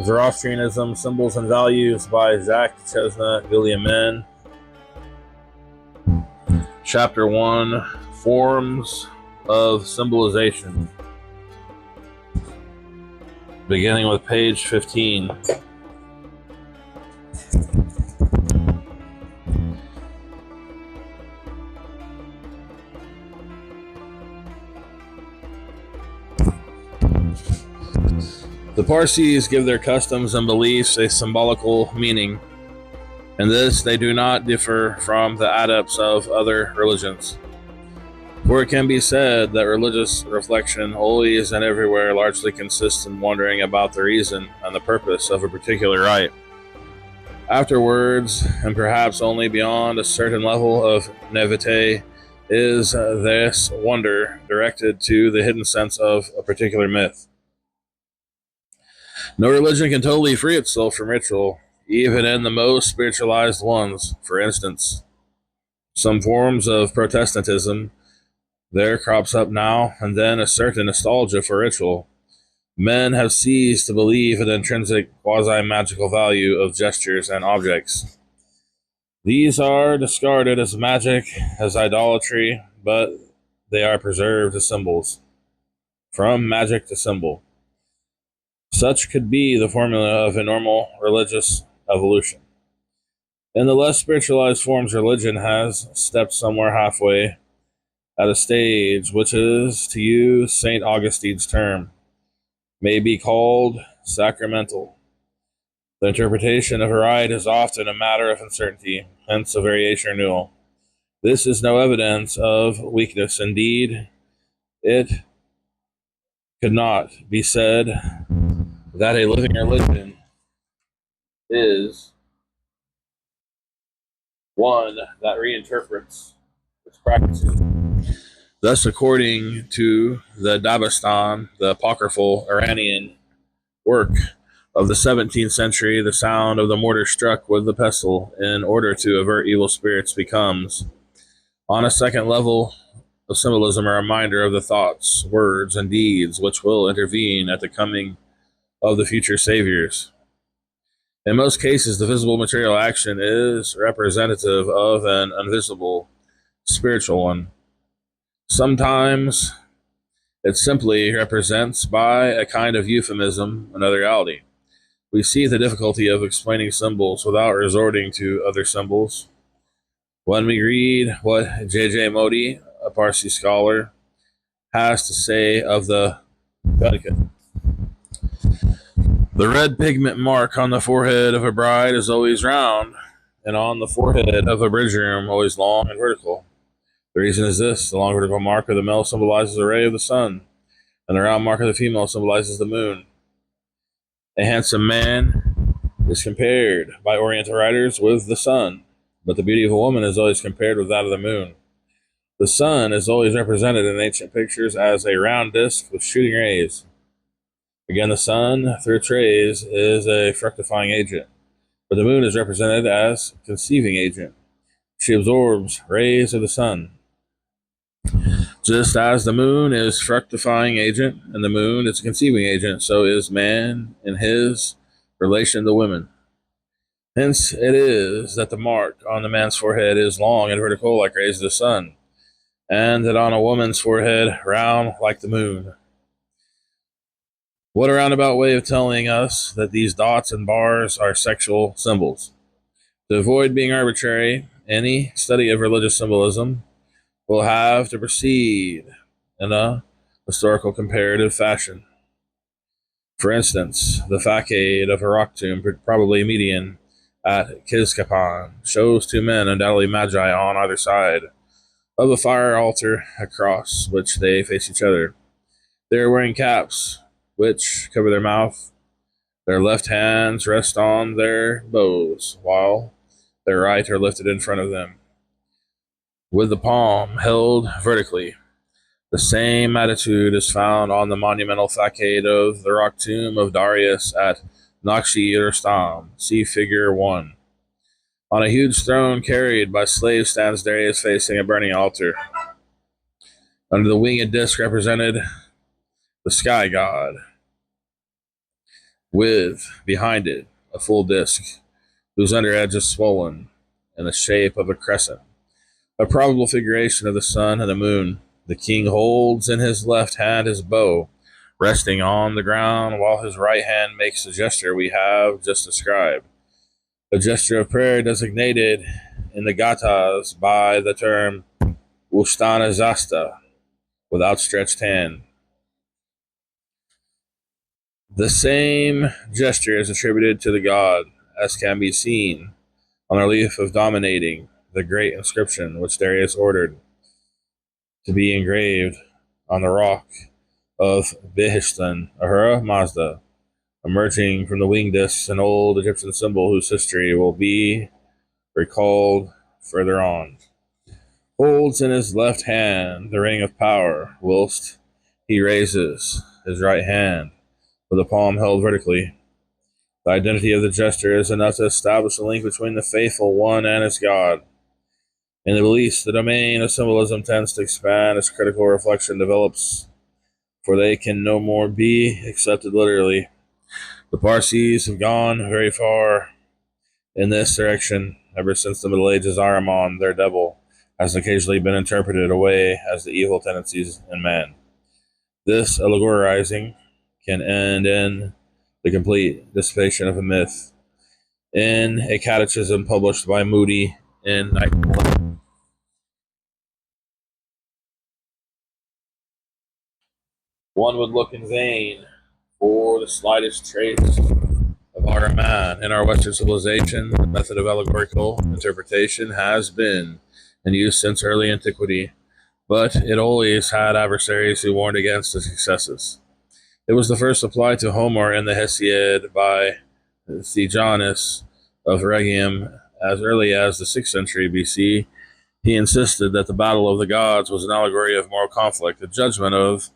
Zoroastrianism, Symbols and Values by Jacques, Guillemin. Chapter 1, Forms of Symbolization. Beginning with page 15. The Parsis give their customs and beliefs a symbolical meaning. In this, they do not differ from the adepts of other religions. For it can be said that religious reflection always and everywhere largely consists in wondering about the reason and the purpose of a particular rite. Afterwards, and perhaps only beyond a certain level of naivete, is this wonder directed to the hidden sense of a particular myth. No religion can totally free itself from ritual, even in the most spiritualized ones. For instance, some forms of Protestantism, there crops up now and then a certain nostalgia for ritual. Men have ceased to believe in the intrinsic quasi-magical value of gestures and objects. These are discarded as magic, as idolatry, but they are preserved as symbols. From magic to symbol. Such could be the formula of a normal religious evolution. In the less spiritualized forms, religion has stepped somewhere halfway at a stage which is, to use St. Augustine's term, may be called sacramental. The interpretation of a rite is often a matter of uncertainty, hence a variation or renewal. This is no evidence of weakness. Indeed, it could not be said that a living religion is one that reinterprets its practices. Thus, according to the Dabistan, the apocryphal Iranian work of the 17th century, the sound of the mortar struck with the pestle in order to avert evil spirits becomes, on a second level of symbolism, a reminder of the thoughts, words, and deeds which will intervene at the coming of the future saviors. In most cases, the visible material action is representative of an invisible spiritual one. Sometimes it simply represents, by a kind of euphemism, another reality. We see the difficulty of explaining symbols without resorting to other symbols. When we read what J.J. Modi, a Parsi scholar, has to say of the Vedika. The red pigment mark on the forehead of a bride is always round, and on the forehead of a bridegroom always long and vertical. The reason is this: the long vertical mark of the male symbolizes the ray of the sun, and the round mark of the female symbolizes the moon. A handsome man is compared by Oriental writers with the sun, but the beauty of a woman is always compared with that of the moon. The sun is always represented in ancient pictures as a round disk with shooting rays. Again, the sun, through its rays, is a fructifying agent, but the moon is represented as a conceiving agent. She absorbs rays of the sun. Just as the moon is a fructifying agent and the moon is a conceiving agent, so is man in his relation to women. Hence it is that the mark on the man's forehead is long and vertical like rays of the sun, and that on a woman's forehead round like the moon. What a roundabout way of telling us that these dots and bars are sexual symbols. To avoid being arbitrary, any study of religious symbolism will have to proceed in a historical comparative fashion. For instance, the facade of a rock tomb, probably Median, at Kizkapan, shows two men, undoubtedly magi, on either side of the fire altar across which they face each other. They are wearing caps which cover their mouth. Their left hands rest on their bows, while their right are lifted in front of them, with the palm held vertically. The same attitude is found on the monumental facade of the rock tomb of Darius at Nakshi-Rustam. See figure 1. On a huge throne carried by slaves stands Darius facing a burning altar. Under the winged disc represented the sky god, with, behind it, a full disk, whose under edge is swollen in the shape of a crescent, a probable figuration of the sun and the moon. The king holds in his left hand his bow, resting on the ground, while his right hand makes the gesture we have just described, a gesture of prayer designated in the Gathas by the term Ustana Zasta, with outstretched hand. The same gesture is attributed to the god, as can be seen on the relief of dominating the great inscription which Darius ordered to be engraved on the rock of Behishtan, Ahura Mazda, emerging from the wing discs, an old Egyptian symbol whose history will be recalled further on. Holds in his left hand the ring of power, whilst he raises his right hand with the palm held vertically. The identity of the gesture is enough to establish a link between the faithful one and his God. In the beliefs, the domain of symbolism tends to expand as critical reflection develops, for they can no more be accepted literally. The Parsis have gone very far in this direction. Ever since the Middle Ages, Ahriman, their devil, has occasionally been interpreted away as the evil tendencies in man. This allegorizing can end in the complete dissipation of a myth. In a catechism published by Moody in 1911, one would look in vain for the slightest trace of Ahriman. In our Western civilization, the method of allegorical interpretation has been in use since early antiquity, but it always had adversaries who warned against its successes. It was the first applied to Homer in the Hesiod by Theogenes of Rhegium as early as the 6th century BC. He insisted that the battle of the gods was an allegory of moral conflict. The judgment of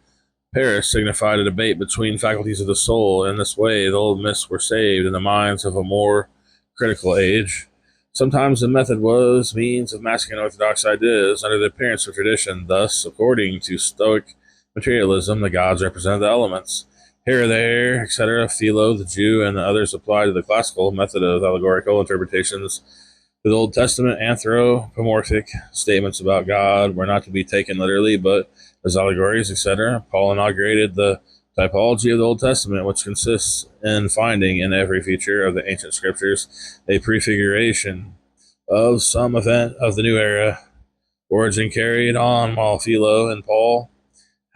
Paris signified a debate between faculties of the soul. In this way, the old myths were saved in the minds of a more critical age. Sometimes the method was means of masking orthodox ideas under the appearance of tradition. Thus, according to Stoic materialism, the gods represent the elements. Here, there, etc. Philo, the Jew, and the others apply to the classical method of allegorical interpretations. The Old Testament anthropomorphic statements about God were not to be taken literally, but as allegories, etc. Paul inaugurated the typology of the Old Testament, which consists in finding in every feature of the ancient scriptures a prefiguration of some event of the new era. Origin carried on while Philo and Paul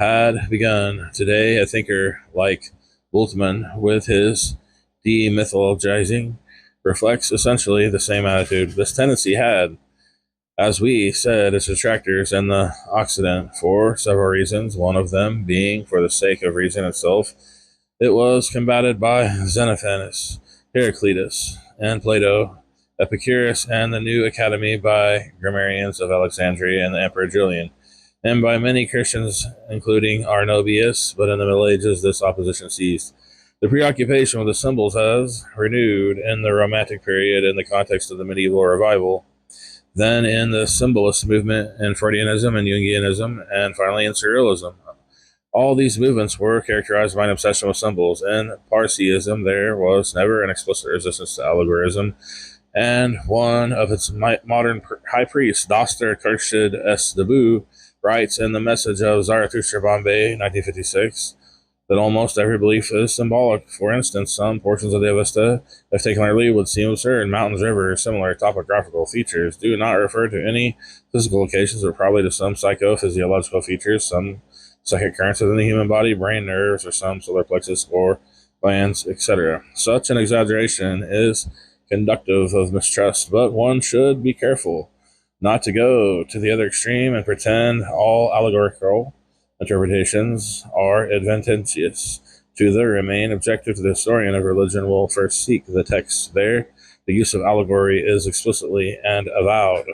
had begun. Today, a thinker like Bultmann, with his demythologizing, reflects essentially the same attitude. This tendency had, as we said, its detractors in the Occident for several reasons, one of them being for the sake of reason itself. It was combated by Xenophanes, Heraclitus, and Plato, Epicurus, and the New Academy by grammarians of Alexandria and the Emperor Julian, and by many Christians, including Arnobius, but in the Middle Ages this opposition ceased. The preoccupation with the symbols has renewed in the Romantic period in the context of the medieval revival, then in the symbolist movement in Freudianism and Jungianism, and finally in Surrealism. All these movements were characterized by an obsession with symbols. In Parsiism, there was never an explicit resistance to allegorism, and one of its modern high priests, Doster Khurshid S. Dabu, writes in the Message of Zarathustra, Bombay, 1956, that almost every belief is symbolic. For instance, some portions of the Avesta, if taken literally, would seem absurd. Mountains, rivers, similar topographical features do not refer to any physical occasions, but probably to some psychophysiological features, some psychic currents within the human body, brain, nerves, or some solar plexus or glands, etc. Such an exaggeration is conductive of mistrust, but one should be careful not to go to the other extreme and pretend all allegorical interpretations are advantageous. To the remain objective to the historian of religion will first seek the text. There, the use of allegory is explicitly and avowed.